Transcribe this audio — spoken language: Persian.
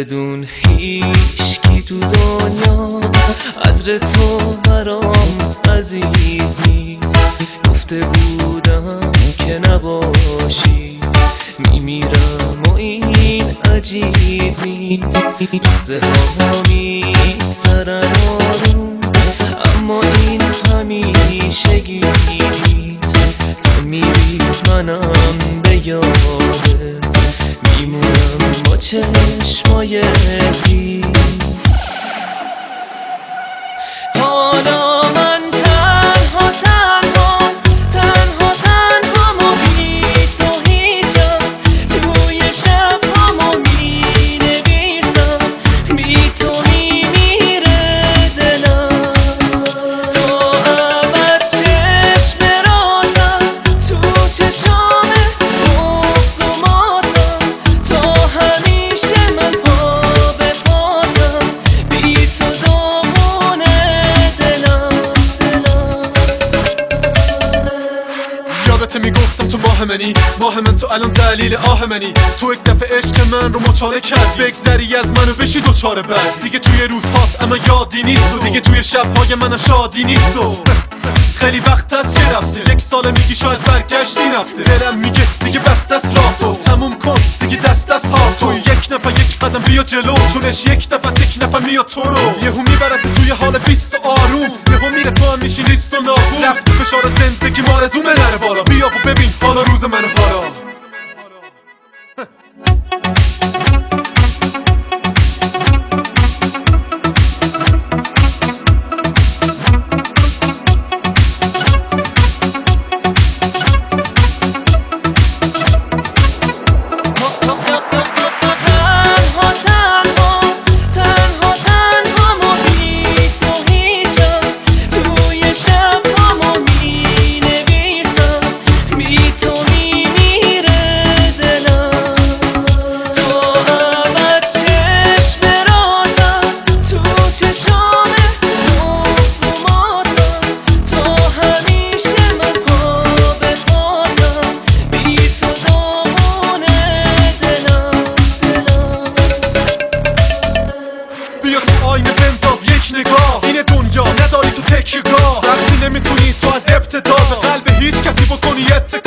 بدون هیچکی تو دنیا قدر تو برام عزیز نیست. گفته بودم که نباشی میمیرم و این عجیب نیست. لحظه ها میگذرن آروم اما این همیشگی نیست. تو میری منم به یادت میمونم با چشمای خیس. حالا من تنها بی تو هیچم. توی شب همو می نویسم بی تو میمیره دلم. تو ابد چشم راتم تو چشام بغض و ماتم. تا همیشه من پا به پاتم بی تو دامونه دلم. یادت میگفتم تو ماه من تو الان دلیل آه منی. تو یک دفعه عشق من رو مچاله کرد. بگذری از منو بشی دوچاره بعد. دیگه توی روزهات اما یادی نیست و دیگه توی شبهای منم شادی نیست و خیلی وقت است که رفته. یک سال میگی شاید برگشتی نفته. دلم میگه دیگه بست است راه تو تموم کن دیگه دست ها تو. یک نفر یک قدم بیا جلو چونش یک نفس یک نفر میاد تو رو. یهو میبرد توی حال بیست و آروم. یهو میره تو هم میشی لیست و ناخون. رفت فشار زندگی مارزومه نره بالا. بیا و ببین حالا روز من حالا. این دنیا نداری تو تکیه‌گاه. وقتی نمیتونی تو از ابتدا به قلب هیچ کسی بکنی اتکا.